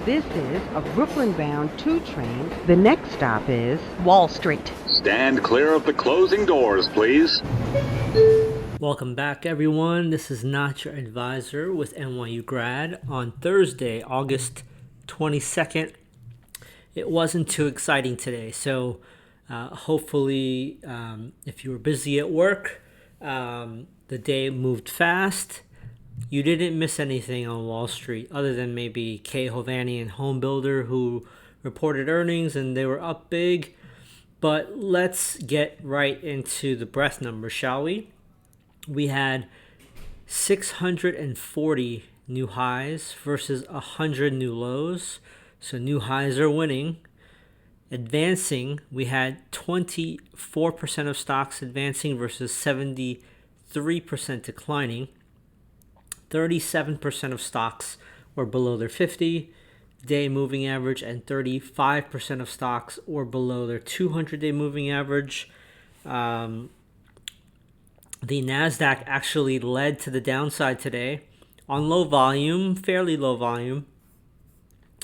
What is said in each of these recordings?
This is a Brooklyn-bound 2 train. The next stop is Wall Street. Stand clear of the closing doors, please. Welcome back, everyone. This is Not Your Advisor with NYU Grad on Thursday, August 22nd. It wasn't too exciting today, so hopefully if you were busy at work, the day moved fast. You didn't miss anything on Wall Street other than maybe Kay Hovanian Home Builder, who reported earnings and they were up big. But let's get right into the breadth numbers, shall we? We had 640 new highs versus 100 new lows. So new highs are winning. Advancing, we had 24% of stocks advancing versus 73% declining. 37% of stocks were below their 50-day moving average, and 35% of stocks were below their 200-day moving average. The NASDAQ actually led to the downside today on low volume, fairly low volume.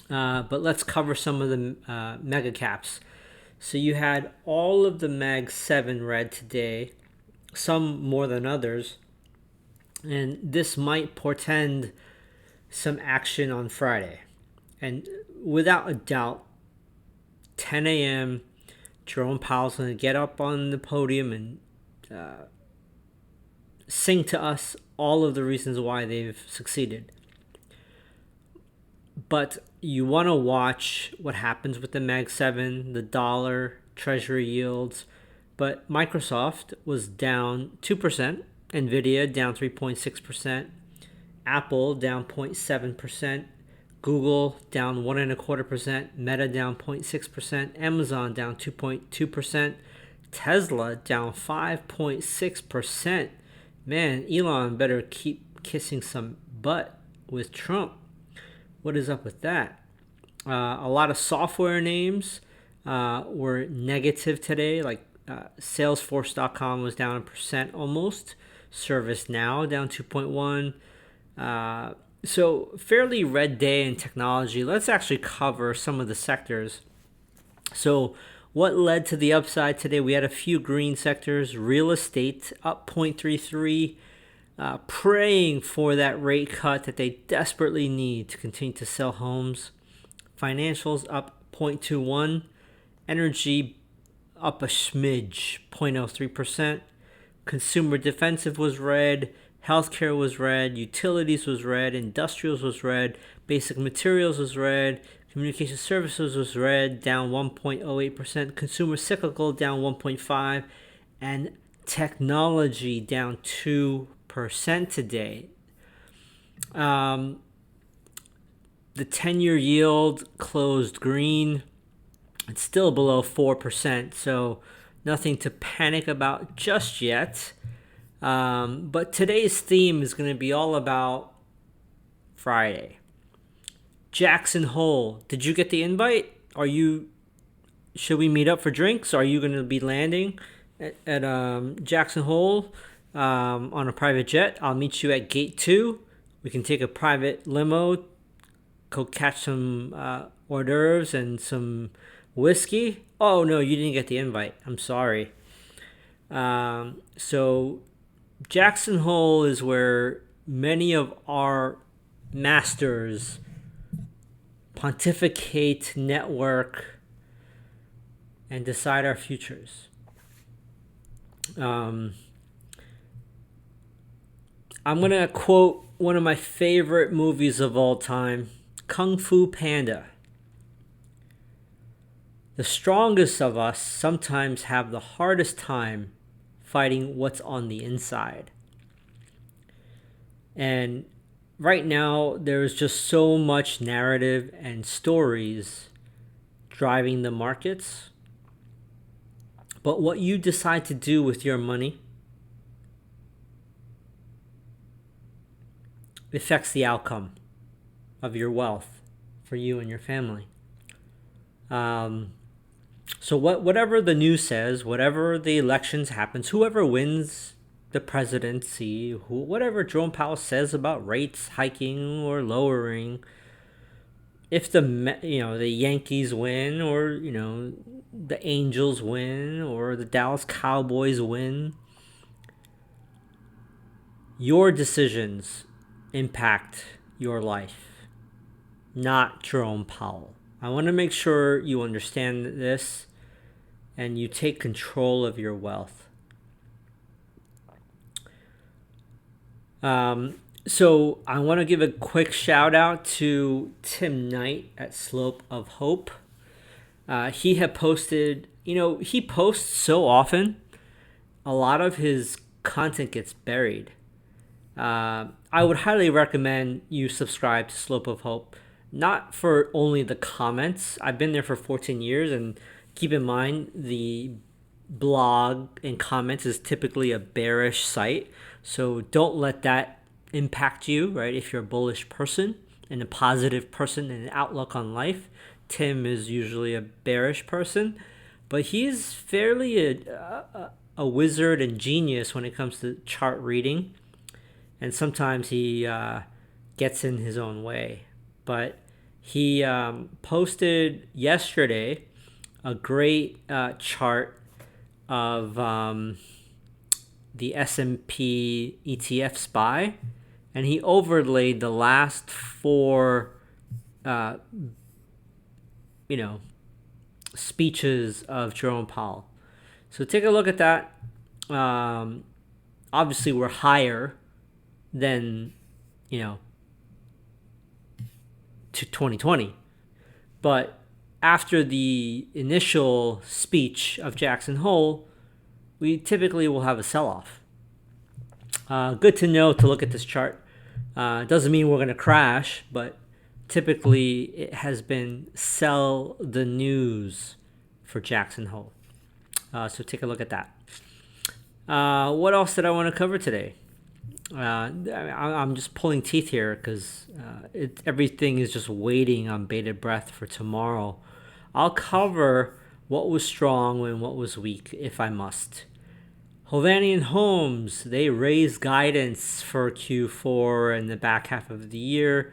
But let's cover some of the mega caps. So you had all of the Mag 7 red today, some more than others. And this might portend some action on Friday. And without a doubt, 10 a.m., Jerome Powell's going to get up on the podium and sing to us all of the reasons why they've succeeded. But you want to watch what happens with the Mag 7, the dollar, treasury yields. But Microsoft was down 2%. NVIDIA down 3.6%, Apple down 0.7%, Google down 1.25%, Meta down 0.6%, Amazon down 2.2%, Tesla down 5.6%. Man, Elon better keep kissing some butt with Trump. What is up with that? A lot of software names were negative today, like Salesforce.com was down 1% almost. ServiceNow down 2.1. So fairly red day in technology. Let's actually cover some of the sectors. So what led to the upside today? We had a few green sectors. Real estate up 0.33, praying for that rate cut that they desperately need to continue to sell homes. Financials up 0.21. Energy up a smidge, 0.03%. Consumer defensive was red, healthcare was red, utilities was red, industrials was red, basic materials was red, communication services was red, down 1.08%, consumer cyclical down 1.5%, and technology down 2% today. The 10-year yield closed green. It's still below 4%, so nothing to panic about just yet. But today's theme is going to be all about Friday. Jackson Hole. Did you get the invite? Should we meet up for drinks? Are you going to be landing at Jackson Hole on a private jet? I'll meet you at gate 2. We can take a private limo, go catch some hors d'oeuvres and some whiskey. Oh, no, you didn't get the invite. I'm sorry. So Jackson Hole is where many of our masters pontificate, network, and decide our futures. I'm going to quote one of my favorite movies of all time, Kung Fu Panda. The strongest of us sometimes have the hardest time fighting what's on the inside. And right now, there's just so much narrative and stories driving the markets. But what you decide to do with your money affects the outcome of your wealth for you and your family. So whatever the news says, whatever the elections happens, whoever wins the presidency, whatever Jerome Powell says about rates hiking or lowering, if the Yankees win, or the Angels win, or the Dallas Cowboys win, your decisions impact your life, not Jerome Powell. I want to make sure you understand this and you take control of your wealth. So I want to give a quick shout out to Tim Knight at Slope of Hope. He had posted, he posts so often, a lot of his content gets buried. I would highly recommend you subscribe to Slope of Hope, not for only the comments. I've been there for 14 years, and keep in mind the blog and comments is typically a bearish site. So don't let that impact you, right? If you're a bullish person and a positive person and an outlook on life, Tim is usually a bearish person, but he's fairly a wizard and genius when it comes to chart reading. And sometimes he gets in his own way. But he posted yesterday a great chart of the S&P ETF SPY, and he overlaid the last four speeches of Jerome Powell. So take a look at that. Obviously, we're higher than to 2020, but after the initial speech of Jackson Hole, we typically will have a sell-off. Good to know to look at this chart. Doesn't mean we're going to crash, but typically it has been sell the news for Jackson Hole. So take a look at that. What else did I want to cover today? I'm just pulling teeth here because everything is just waiting on bated breath for tomorrow. I'll cover what was strong and what was weak if I must. Hovanian Homes, they raised guidance for Q4 and the back half of the year,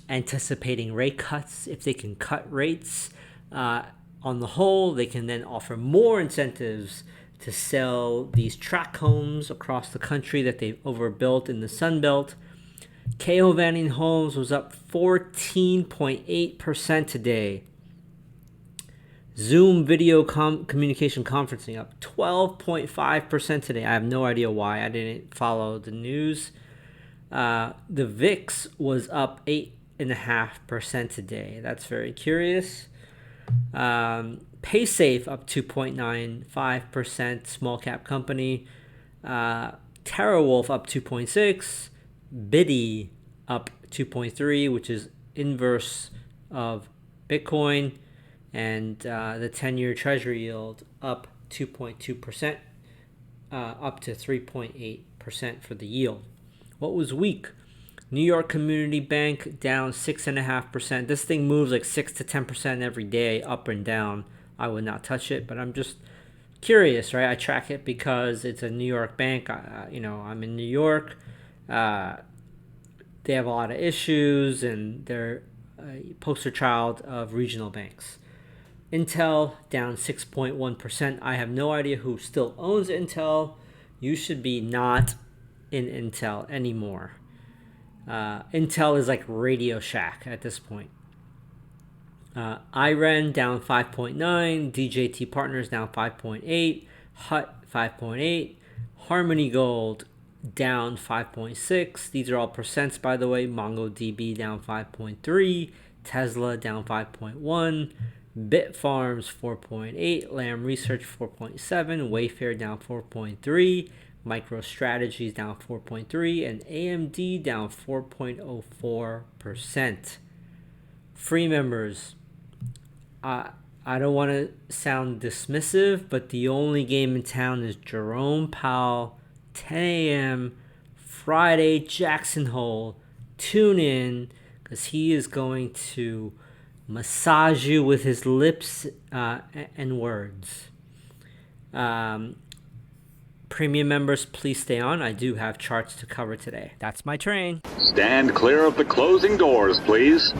anticipating rate cuts. If they can cut rates on the whole, they can then offer more incentives to sell these tract homes across the country that they've overbuilt in the Sun Belt. K. Hovanian Homes was up 14.8% today. Zoom video communication conferencing up 12.5% today. I have no idea why. I didn't follow the news. The VIX was up 8.5% today. That's very curious. PaySafe up 2.95%, small cap company. TerraWolf up 2.6%. Biddy up 2.3%, which is inverse of Bitcoin. And the 10-year Treasury yield up 2.2%, up to 3.8% for the yield. What was weak? New York Community Bank down 6.5%. This thing moves like 6 to 10% every day, up and down. I would not touch it, but I'm just curious, right? I track it because it's a New York bank. I'm in New York. They have a lot of issues, and they're a poster child of regional banks. Intel down 6.1%. I have no idea who still owns Intel. You should be not in Intel anymore. Intel is like Radio Shack at this point. IREN down 5.9. DJT Partners down 5.8. HUT 5.8. Harmony Gold down 5.6. These are all percents, by the way. MongoDB down 5.3. Tesla down 5.1. Bitfarms 4.8, Lam Research 4.7, Wayfair down 4.3, MicroStrategies down 4.3, and AMD down 4.04%. Free members, I don't want to sound dismissive, but the only game in town is Jerome Powell, 10 a.m. Friday, Jackson Hole. Tune in because he is going to massage you with his lips and words. Premium members, please stay on. I do have charts to cover today. That's my train. Stand clear of the closing doors, please.